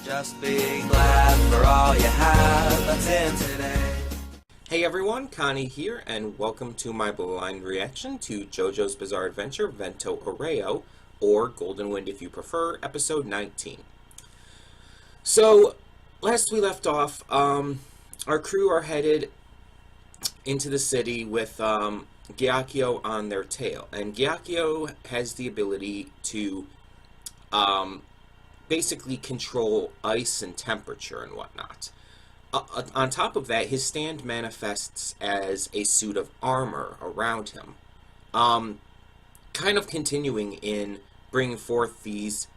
Just be glad for all you have that's in today. Hey everyone, Connie here, and welcome to my blind reaction to JoJo's Bizarre Adventure, Vento Aureo, or Golden Wind if you prefer, episode 19. So, last we left off, our crew are headed into the city with Gyakio on their tail, and Gyakio has the ability to basically control ice and temperature and whatnot. On top of that, his stand manifests as a suit of armor around him, kind of continuing in bringing forth these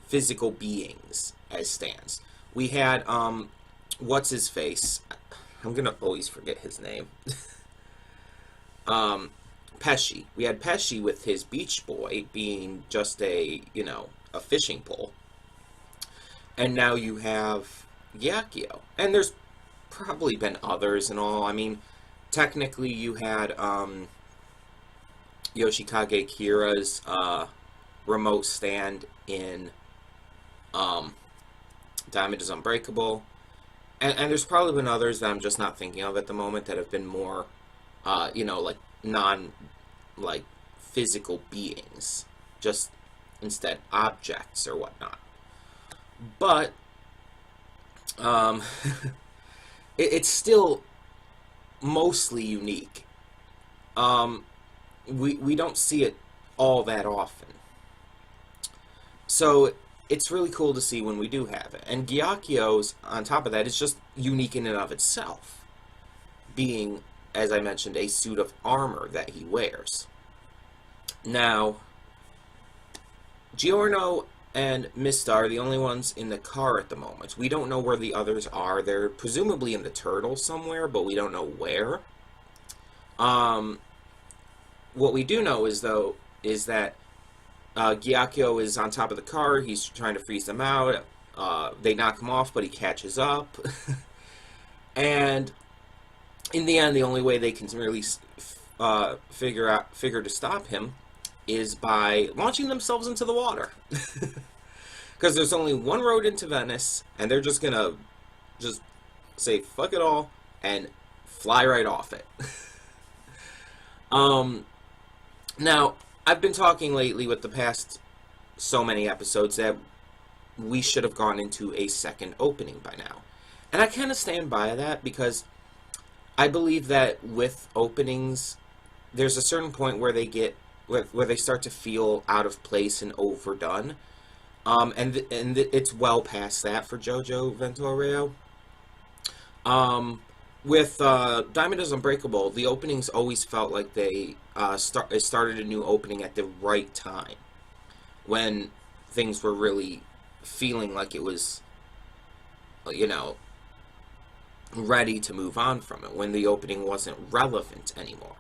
physical beings as stands. We had, what's-his-face? I'm gonna always forget his name. Pesci. We had Pesci with his beach boy being just a fishing pole. And now you have Gyakio. And there's probably been others and all. I mean, technically you had Yoshikage Kira's remote stand in Diamond is Unbreakable. And there's probably been others that I'm just not thinking of at the moment that have been more, physical beings. Just instead objects or whatnot. But, it's still mostly unique. We don't see it all that often. So, it's really cool to see when we do have it. And Gyakio's, on top of that, is just unique in and of itself. Being, as I mentioned, a suit of armor that he wears. Now, Giorno and Mista are the only ones in the car at the moment. We don't know where the others are. They're presumably in the turtle somewhere, but we don't know where. What we do know is that Gyakio is on top of the car. He's trying to freeze them out. They knock him off, but he catches up. And in the end, the only way they can really figure to stop him is by launching themselves into the water. Because there's only one road into Venice, and they're just gonna say fuck it all and fly right off it. Now, I've been talking lately with the past so many episodes that we should have gone into a second opening by now. And I kind of stand by that because I believe that with openings, there's a certain point where they start to feel out of place and overdone. And it's well past that for JoJo Vento Aureo. With Diamond is Unbreakable, the openings always felt like they started a new opening at the right time, when things were really feeling like it was, ready to move on from it, when the opening wasn't relevant anymore.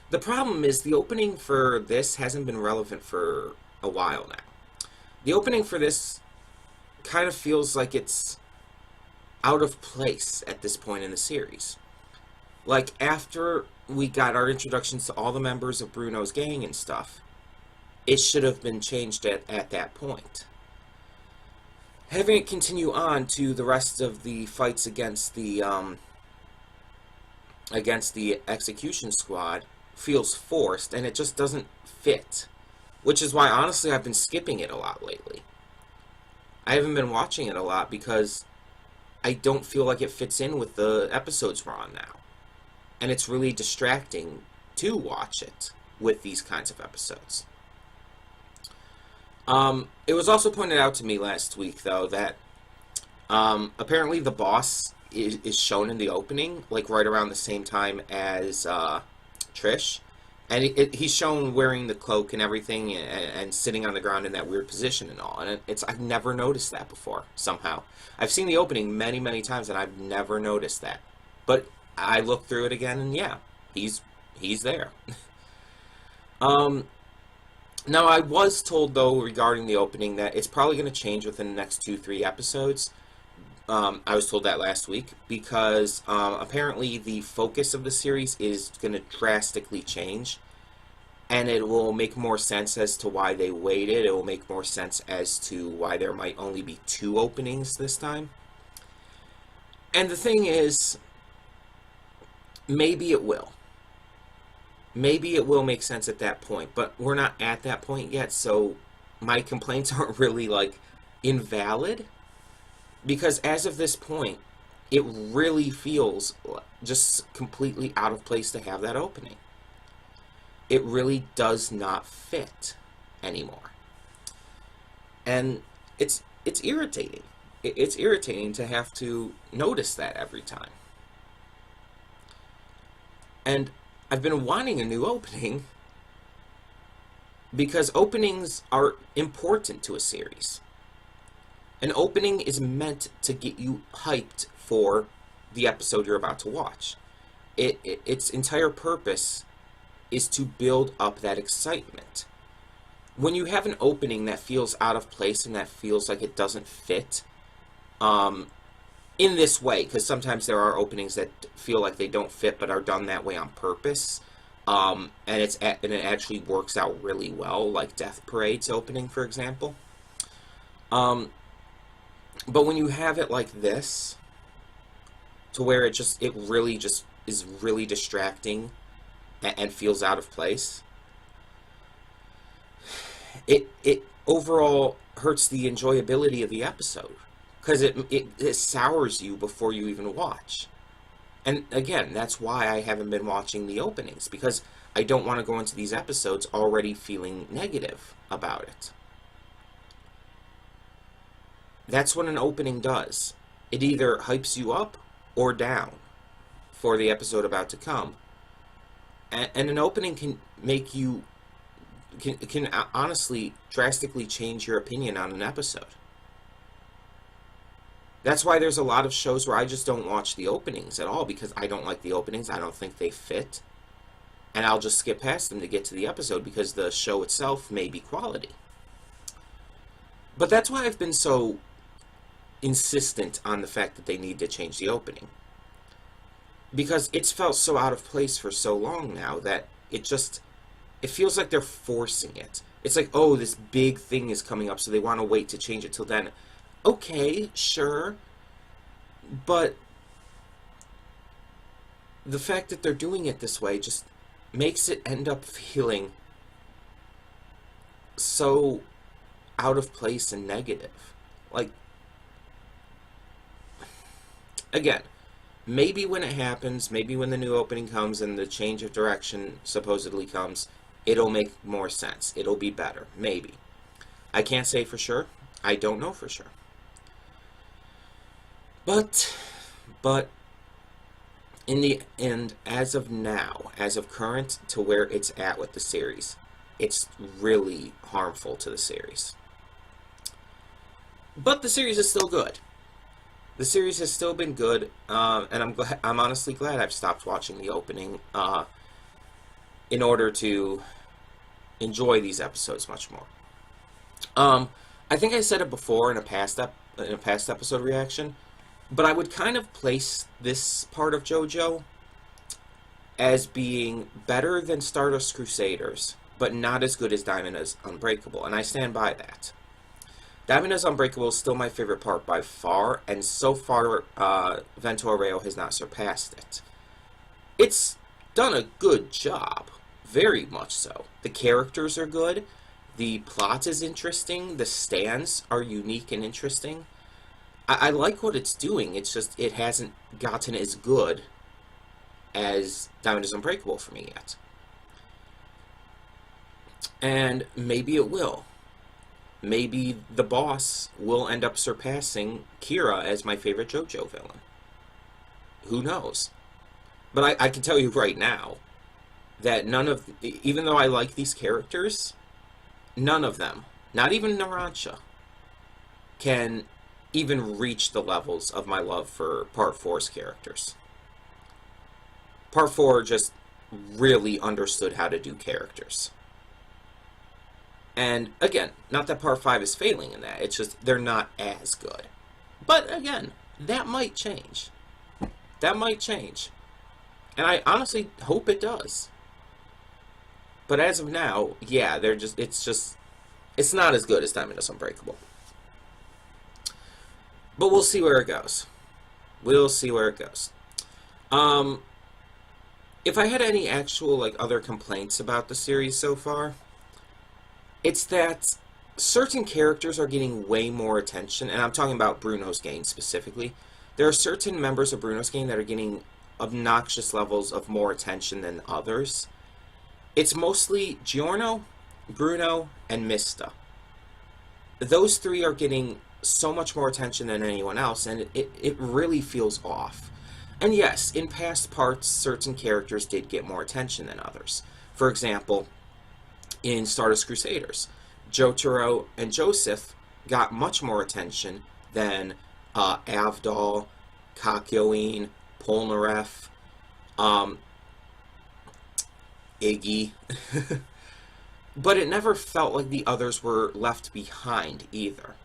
The problem is the opening for this hasn't been relevant for a while now. The opening for this kind of feels like it's out of place at this point in the series. Like, after we got our introductions to all the members of Bruno's gang and stuff, it should have been changed at that point. Having it continue on to the rest of the fights against the execution squad feels forced, and it just doesn't fit. Which is why, honestly, I've been skipping it a lot lately. I haven't been watching it a lot because I don't feel like it fits in with the episodes we're on now. And it's really distracting to watch it with these kinds of episodes. It was also pointed out to me last week, though, that apparently the boss is shown in the opening, like right around the same time as Trish. And he's shown wearing the cloak and everything, and sitting on the ground in that weird position and all. And I've never noticed that before, somehow. I've seen the opening many, many times, and I've never noticed that. But I looked through it again, and yeah, he's there. Now, I was told, though, regarding the opening, that it's probably going to change within the next 2-3 episodes. I was told that last week, because apparently the focus of the series is going to drastically change And it will make more sense as to why they waited. It will make more sense as to why there might only be 2 openings this time. And the thing is, maybe it will. Maybe it will make sense at that point, but we're not at that point yet, so my complaints aren't really, like, invalid. Because as of this point, it really feels just completely out of place to have that opening. It really does not fit anymore. And it's irritating. It's irritating to have to notice that every time. And I've been wanting a new opening because openings are important to a series. An opening is meant to get you hyped for the episode you're about to watch. Its entire purpose is to build up that excitement. When you have an opening that feels out of place and that feels like it doesn't fit, in this way, because sometimes there are openings that feel like they don't fit but are done that way on purpose, and it actually works out really well, like Death Parade's opening, for example. But when you have it like this, to where it really just is really distracting and feels out of place, it overall hurts the enjoyability of the episode, because it sours you before you even watch. And again, that's why I haven't been watching the openings, because I don't want to go into these episodes already feeling negative about it. That's what an opening does. It either hypes you up or down for the episode about to come. And an opening can make you, can honestly drastically change your opinion on an episode. That's why there's a lot of shows where I just don't watch the openings at all, because I don't like the openings, I don't think they fit, and I'll just skip past them to get to the episode because the show itself may be quality. But that's why I've been so insistent on the fact that they need to change the opening. Because it's felt so out of place for so long now that it feels like they're forcing it. It's like, oh, this big thing is coming up, so they want to wait to change it till then. Okay, sure, but the fact that they're doing it this way just makes it end up feeling so out of place and negative. Like, again, maybe when it happens, maybe when the new opening comes and the change of direction supposedly comes, it'll make more sense. It'll be better. Maybe. I can't say for sure. I don't know for sure. But in the end, as of now, as of current to where it's at with the series, it's really harmful to the series. But the series is still good. The series has still been good, and I'm honestly glad I've stopped watching the opening in order to enjoy these episodes much more. I think I said it before in a past episode reaction, but I would kind of place this part of JoJo as being better than Stardust Crusaders, but not as good as Diamond is Unbreakable, and I stand by that. Diamond is Unbreakable is still my favorite part by far, and so far, Vento Aureo has not surpassed it. It's done a good job, very much so. The characters are good, the plot is interesting, the stands are unique and interesting. I like what it's doing, it's just it hasn't gotten as good as Diamond is Unbreakable for me yet. And maybe it will. Maybe the boss will end up surpassing Kira as my favorite JoJo villain. Who knows? But I can tell you right now that even though I like these characters, none of them, not even Narancia, can even reach the levels of my love for Part 4's characters. Part 4 just really understood how to do characters. And again, not that Part 5 is failing in that, it's just they're not as good. But again, that might change. That might change. And I honestly hope it does. But as of now, yeah, it's not as good as Diamond is Unbreakable. But we'll see where it goes. We'll see where it goes. If I had any actual, like, other complaints about the series so far, it's that certain characters are getting way more attention, and I'm talking about Bruno's gang specifically. There are certain members of Bruno's gang that are getting obnoxious levels of more attention than others. It's mostly Giorno, Bruno, and Mista. Those three are getting so much more attention than anyone else, and it really feels off. And yes, in past parts, certain characters did get more attention than others. For example, in Stardust Crusaders, Jotaro and Joseph got much more attention than Avdol, Kakyoin, Polnareff, Iggy. But it never felt like the others were left behind either.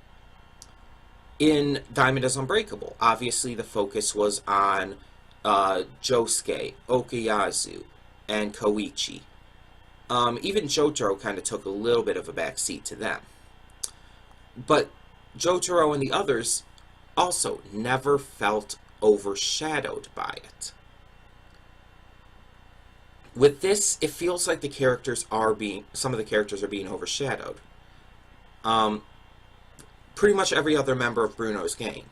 In Diamond is Unbreakable, obviously the focus was on Josuke, Okuyasu, and Koichi. Even Jotaro kind of took a little bit of a backseat to them. But Jotaro and the others also never felt overshadowed by it. With this, it feels like some of the characters are being overshadowed. Pretty much every other member of Bruno's gang.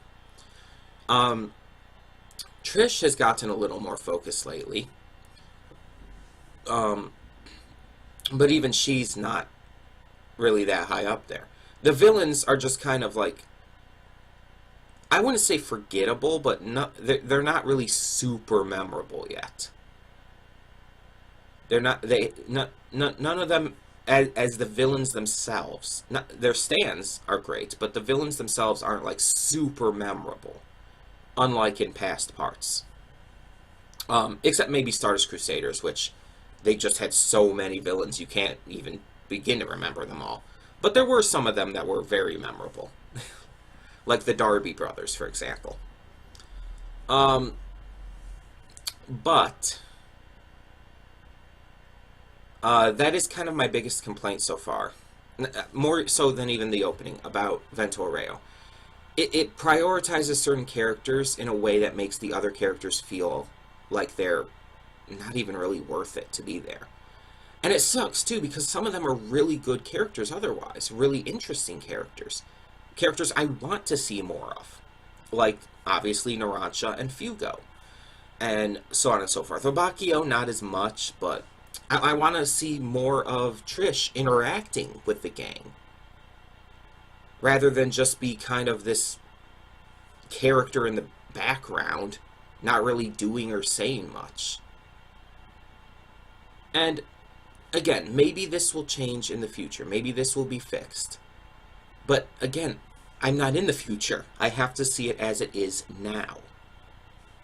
Trish has gotten a little more focus lately. But even she's not really that high up there. The villains are just kind of like, I wouldn't say forgettable, but they're not really super memorable yet. None of them as the villains themselves. Their stands are great, but the villains themselves aren't like super memorable, unlike in past parts. Except maybe Stardust Crusaders, which they just had so many villains you can't even begin to remember them all. But there were some of them that were very memorable. Like the Darby brothers, for example. But that is kind of my biggest complaint so far. More so than even the opening about Vento Aureo. It prioritizes certain characters in a way that makes the other characters feel like they're not even really worth it to be there. And it sucks, too, because some of them are really good characters otherwise. Really interesting characters. Characters I want to see more of. Like, obviously, Narancia and Fugo. And so on and so forth. Obakio, not as much, but I want to see more of Trish interacting with the gang. Rather than just be kind of this character in the background, not really doing or saying much. And again, maybe this will change in the future. Maybe this will be fixed. But again, I'm not in the future. I have to see it as it is now.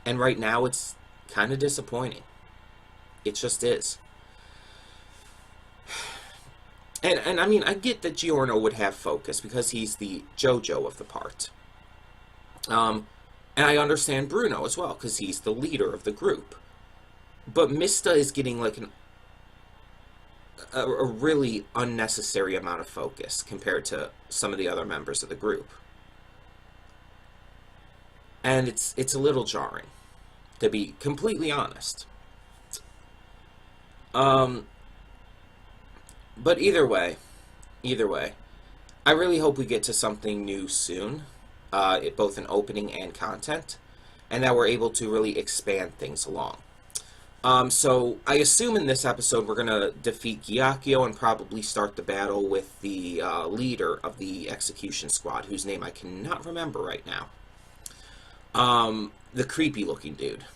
And right now, it's kind of disappointing. It just is. And I mean, I get that Giorno would have focus because he's the JoJo of the part. And I understand Bruno as well because he's the leader of the group. But Mista is getting like a really unnecessary amount of focus compared to some of the other members of the group. And it's a little jarring, to be completely honest. But either way, I really hope we get to something new soon, both in opening and content, and that we're able to really expand things along. So I assume in this episode we're going to defeat Gyakio and probably start the battle with the leader of the execution squad, whose name I cannot remember right now. The creepy looking dude.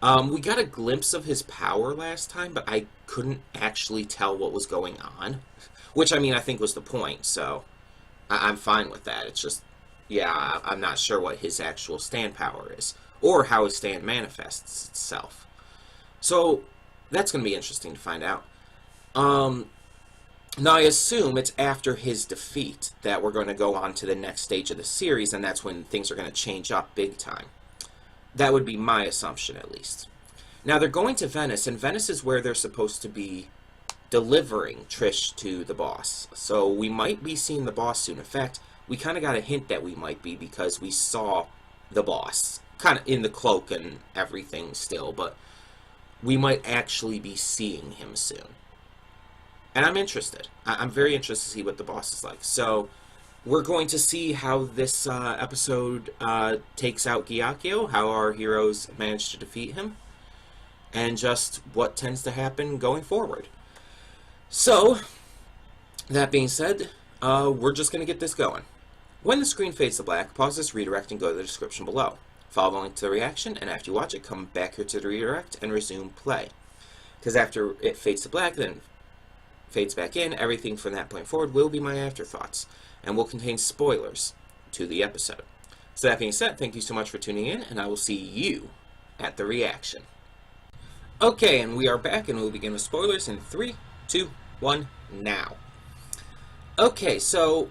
We got a glimpse of his power last time, but I couldn't actually tell what was going on. Which, I mean, I think was the point, so I'm fine with that. It's just, yeah, I'm not sure what his actual stand power is, or how his stand manifests itself. So, that's going to be interesting to find out. Now, I assume it's after his defeat that we're going to go on to the next stage of the series, and that's when things are going to change up big time. That would be my assumption, at least. Now, they're going to Venice, and Venice is where they're supposed to be delivering Trish to the boss. So we might be seeing the boss soon. In fact, we kind of got a hint that we might be because we saw the boss kind of in the cloak and everything still, but we might actually be seeing him soon. And I'm interested. I'm very interested to see what the boss is like. So we're going to see how this episode takes out Gyakio, how our heroes manage to defeat him, and just what tends to happen going forward. So, that being said, we're just going to get this going. When the screen fades to black, pause this redirect and go to the description below. Follow the link to the reaction, and after you watch it, come back here to the redirect and resume play. Because after it fades to black, then fades back in, everything from that point forward will be my afterthoughts, and will contain spoilers to the episode. So that being said, thank you so much for tuning in, and I will see you at the reaction. Okay, and we are back, and we'll begin with spoilers in 3, 2, 1, now. Okay, so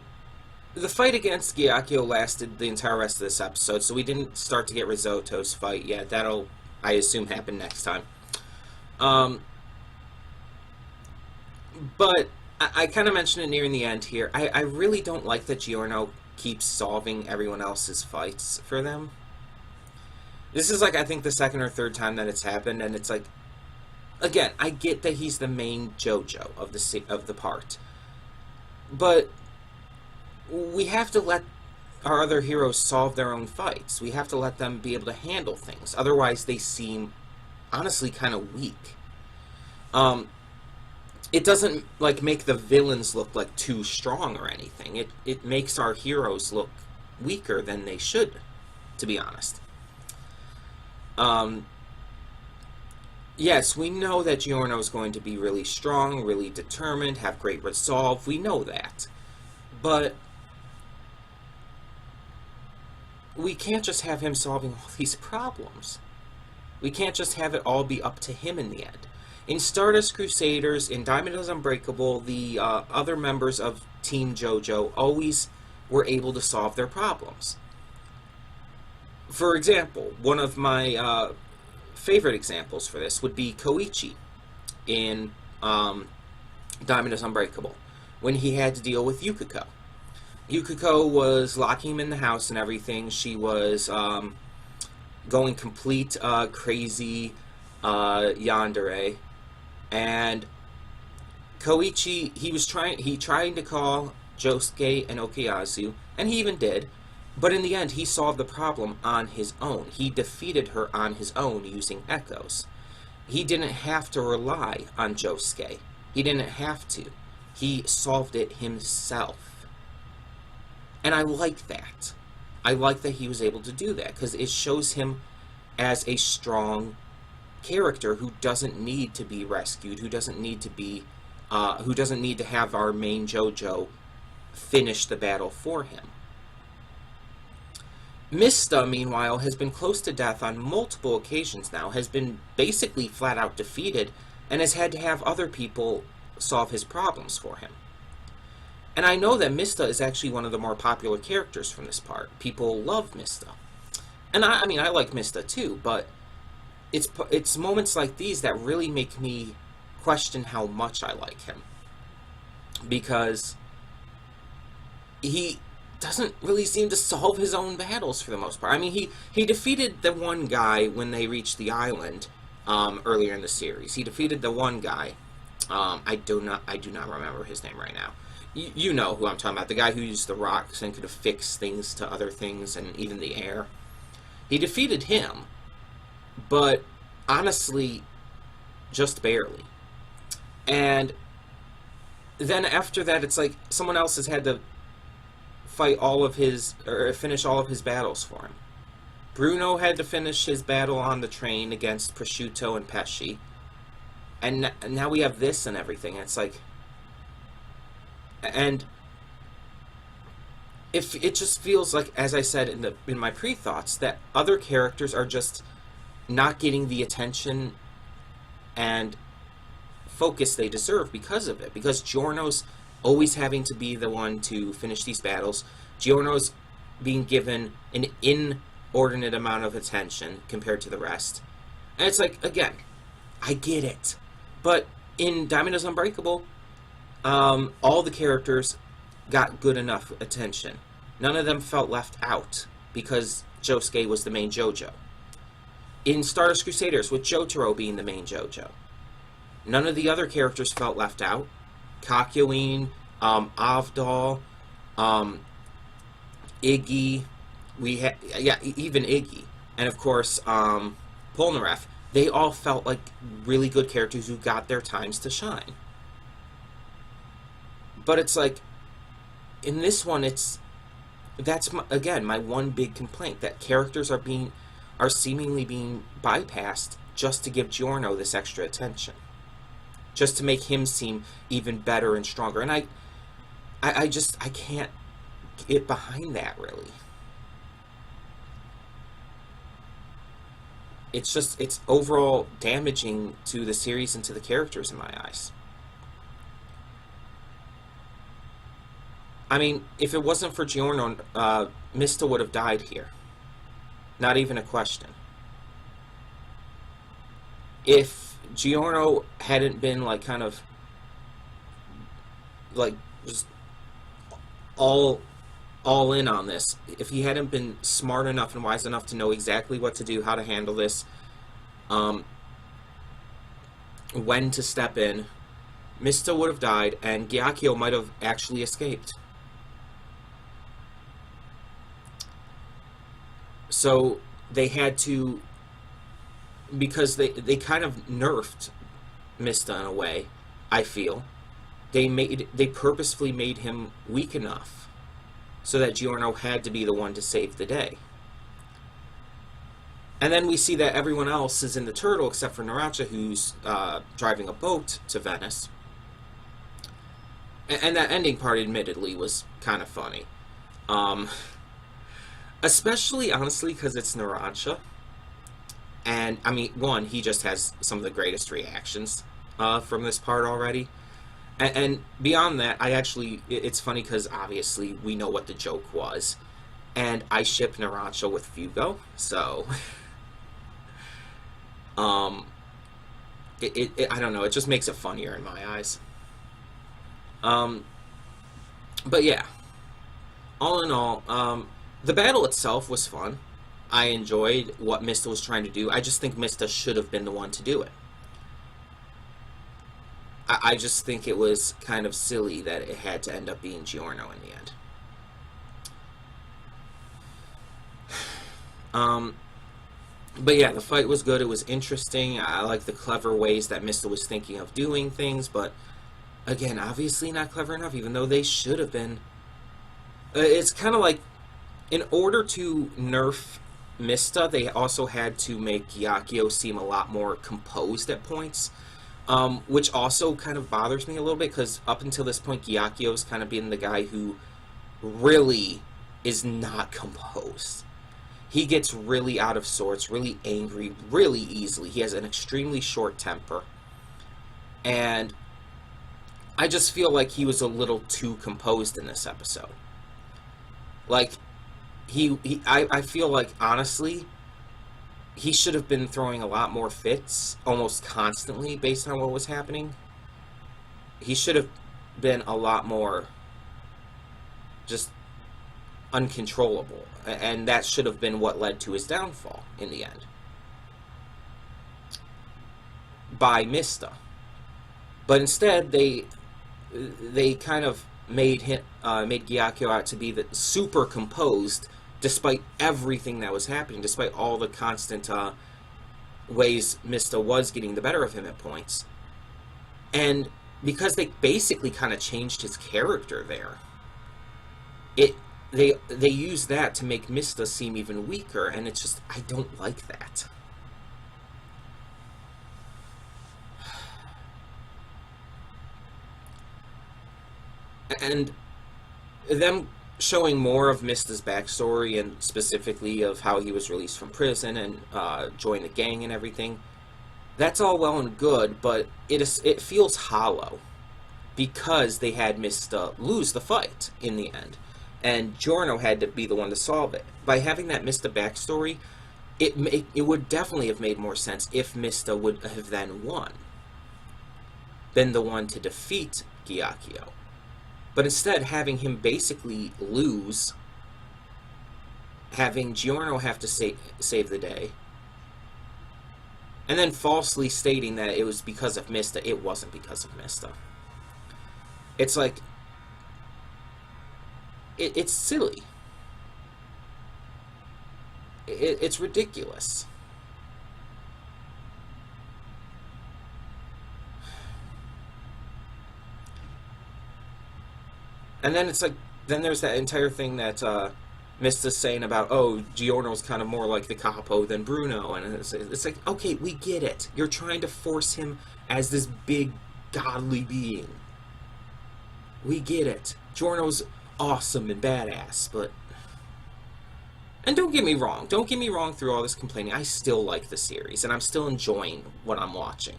the fight against Gyakio lasted the entire rest of this episode, so we didn't start to get Risotto's fight yet. That'll, I assume, happen next time. But I kind of mentioned it nearing the end here. I really don't like that Giorno keeps solving everyone else's fights for them. This is like, I think, the second or third time that it's happened, and it's like, again, I get that he's the main JoJo of the part, but we have to let our other heroes solve their own fights. We have to let them be able to handle things. Otherwise, they seem, honestly, kind of weak. It doesn't, like, make the villains look, like, too strong or anything. It makes our heroes look weaker than they should, to be honest. Yes, we know that Giorno is going to be really strong, really determined, have great resolve. We know that. But we can't just have him solving all these problems. We can't just have it all be up to him in the end. In Stardust Crusaders, in Diamond is Unbreakable, the other members of Team JoJo always were able to solve their problems. For example, one of my favorite examples for this would be Koichi in Diamond is Unbreakable, when he had to deal with Yukiko. Yukiko was locking him in the house and everything. She was going complete crazy yandere. And Koichi, he tried to call Josuke and Okuyasu, and he even did, but in the end, he solved the problem on his own. He defeated her on his own using echoes. He didn't have to rely on Josuke. He didn't have to. He solved it himself. And I like that. I like that he was able to do that, because it shows him as a strong character who doesn't need to be rescued, who doesn't need to have our main JoJo finish the battle for him. Mista, meanwhile, has been close to death on multiple occasions now, has been basically flat out defeated, and has had to have other people solve his problems for him. And I know that Mista is actually one of the more popular characters from this part. People love Mista. And I mean, I like Mista too, but it's moments like these that really make me question how much I like him. Because he doesn't really seem to solve his own battles for the most part. I mean, he defeated the one guy when they reached the island earlier in the series. He defeated the one guy. I do not remember his name right now. You know who I'm talking about. The guy who used the rocks and could affix things to other things and even the air. He defeated him, but honestly, just barely. And then after that, it's like someone else has had to fight all of his, or finish all of his battles for him. Bruno had to finish his battle on the train against Prosciutto and Pesci. And now we have this and everything. It's like, and if it just feels like, as I said in my pre-thoughts, that other characters are just not getting the attention and focus they deserve because of it. Because Giorno's always having to be the one to finish these battles. Giorno's being given an inordinate amount of attention compared to the rest. And it's like, again, I get it. But In Diamond is Unbreakable, all the characters got good enough attention. None of them felt left out because Josuke was the main JoJo. In Stardust Crusaders, with Jotaro being the main JoJo, none of the other characters felt left out. Kakyoin, Avdol, Iggy, even Iggy, and of course Polnareff. They all felt like really good characters who got their times to shine. But it's like, in this one, that's again my one big complaint, that characters are seemingly being bypassed just to give Giorno this extra attention, just to make him seem even better and stronger. And I can't get behind that, really. It's overall damaging to the series and to the characters in my eyes. I mean, if it wasn't for Giorno, Mista would have died here. Not even a question. If Giorno hadn't been, like, kind of, like, just all in on this, if he hadn't been smart enough and wise enough to know exactly what to do, how to handle this, when to step in, Mista would have died, and Gyakio might have actually escaped. So they had to, because they kind of nerfed Mista in a way, I feel. They purposefully made him weak enough so that Giorno had to be the one to save the day. And then we see that everyone else is in the turtle except for Narancia, who's driving a boat to Venice. And that ending part, admittedly, was kind of funny. Especially, honestly, because it's Narancia. And, I mean, one, he just has some of the greatest reactions from this part already. And beyond that, it's funny because obviously we know what the joke was. And I ship Narancia with Fugo, so I don't know, it just makes it funnier in my eyes. But yeah, all in all, the battle itself was fun. I enjoyed what Mista was trying to do. I just think Mista should have been the one to do it. I just think it was kind of silly that it had to end up being Giorno in the end. But yeah, the fight was good. It was interesting. I like the clever ways that Mista was thinking of doing things, but again, obviously not clever enough, even though they should have been. It's kind of like, in order to nerf Mista, they also had to make Gyakio seem a lot more composed at points. Which also kind of bothers me a little bit, because up until this point, Gyakio's kind of been the guy who really is not composed. He gets really out of sorts, really angry, really easily. He has an extremely short temper. And I just feel like he was a little too composed in this episode. Like, I feel like, honestly, he should have been throwing a lot more fits, almost constantly, based on what was happening. He should have been a lot more just uncontrollable, and that should have been what led to his downfall in the end. By Mista. But instead, they kind of made Gyakio out to be the super composed, despite everything that was happening, despite all the constant ways Mista was getting the better of him at points. And because they basically kind of changed his character there, they used that to make Mista seem even weaker, and it's just, I don't like that. And them showing more of Mista's backstory, and specifically of how he was released from prison and joined the gang and everything, that's all well and good, but it feels hollow because they had Mista lose the fight in the end, and Giorno had to be the one to solve it. By having that Mista backstory, it would definitely have made more sense if Mista would have then won. been the one to defeat Giorno. But instead, having him basically lose, having Giorno have to save the day, and then falsely stating that it was because of Mista. It wasn't because of Mista. It's like, it's silly. It's ridiculous. And then it's like, then there's that entire thing that Mista's saying about, oh, Giorno's kind of more like the capo than Bruno. And it's like, okay, we get it. You're trying to force him as this big, godly being. We get it. Giorno's awesome and badass, but... And don't get me wrong. Don't get me wrong through all this complaining. I still like the series, and I'm still enjoying what I'm watching.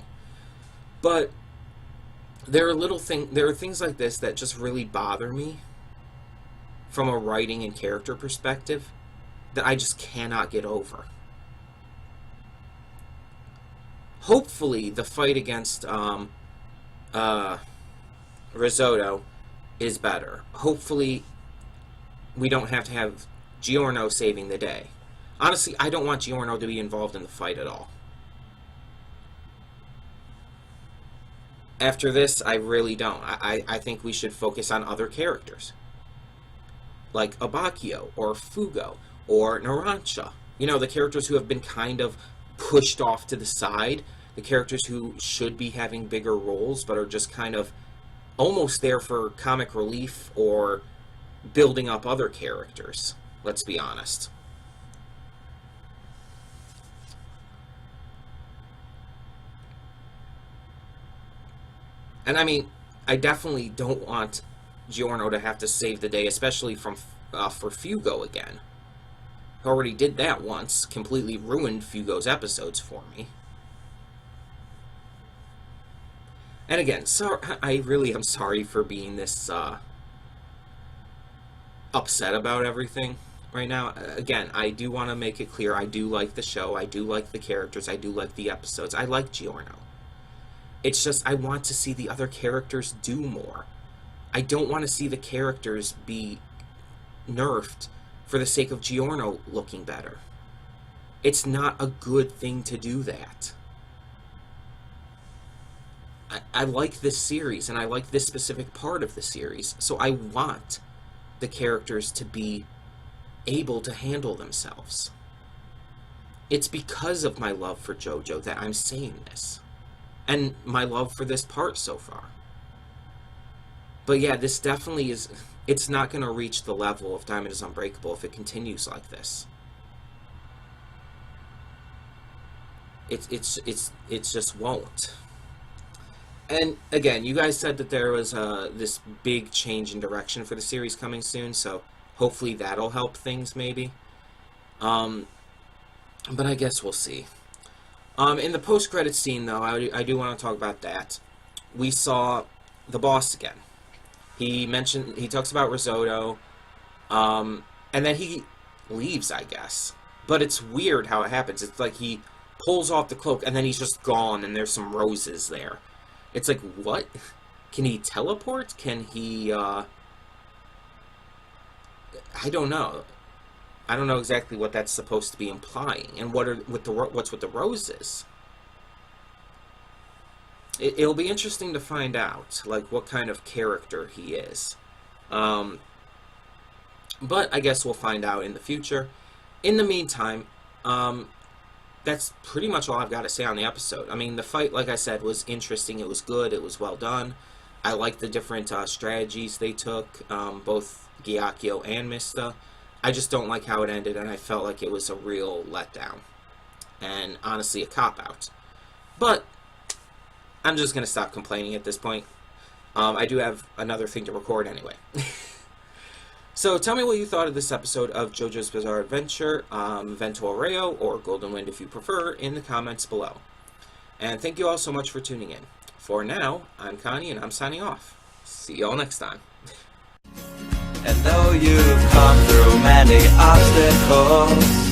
But... there are things like this that just really bother me from a writing and character perspective that I just cannot get over. Hopefully, the fight against Risotto is better. Hopefully, we don't have to have Giorno saving the day. Honestly, I don't want Giorno to be involved in the fight at all. After this, I really don't. I think we should focus on other characters. Like Abbacchio, or Fugo, or Narancia. You know, the characters who have been kind of pushed off to the side. The characters who should be having bigger roles, but are just kind of almost there for comic relief or building up other characters. Let's be honest. And I mean, I definitely don't want Giorno to have to save the day, especially for Fugo again. He already did that once, completely ruined Fugo's episodes for me. And again, I really am sorry for being this upset about everything right now. Again, I do want to make it clear, I do like the show, I do like the characters, I do like the episodes, I like Giorno. It's just, I want to see the other characters do more. I don't want to see the characters be nerfed for the sake of Giorno looking better. It's not a good thing to do that. I like this series, and I like this specific part of the series, so I want the characters to be able to handle themselves. It's because of my love for JoJo that I'm saying this. And my love for this part so far. But yeah, this definitely is... It's not going to reach the level of Diamond is Unbreakable if it continues like this. It just won't. And again, you guys said that there was this big change in direction for the series coming soon, so hopefully that'll help things maybe. But I guess we'll see. In the post-credits scene, though, I do want to talk about that. We saw the boss again. He talks about Risotto, and then he leaves, I guess. But it's weird how it happens. It's like he pulls off the cloak, and then he's just gone, and there's some roses there. It's like, what? Can he teleport? Can he, I don't know. I don't know exactly what that's supposed to be implying, and what's with the roses. It'll be interesting to find out, like, what kind of character he is. But I guess we'll find out in the future. In the meantime, that's pretty much all I've got to say on the episode. I mean, the fight, like I said, was interesting. It was good. It was well done. I liked the different strategies they took, both Giorno and Mista. I just don't like how it ended, and I felt like it was a real letdown. And honestly, a cop-out. But I'm just going to stop complaining at this point. I do have another thing to record anyway. So tell me what you thought of this episode of JoJo's Bizarre Adventure, Vento Aureo, or Golden Wind if you prefer, in the comments below. And thank you all so much for tuning in. For now, I'm Connie, and I'm signing off. See you all next time. And though you've come through many obstacles,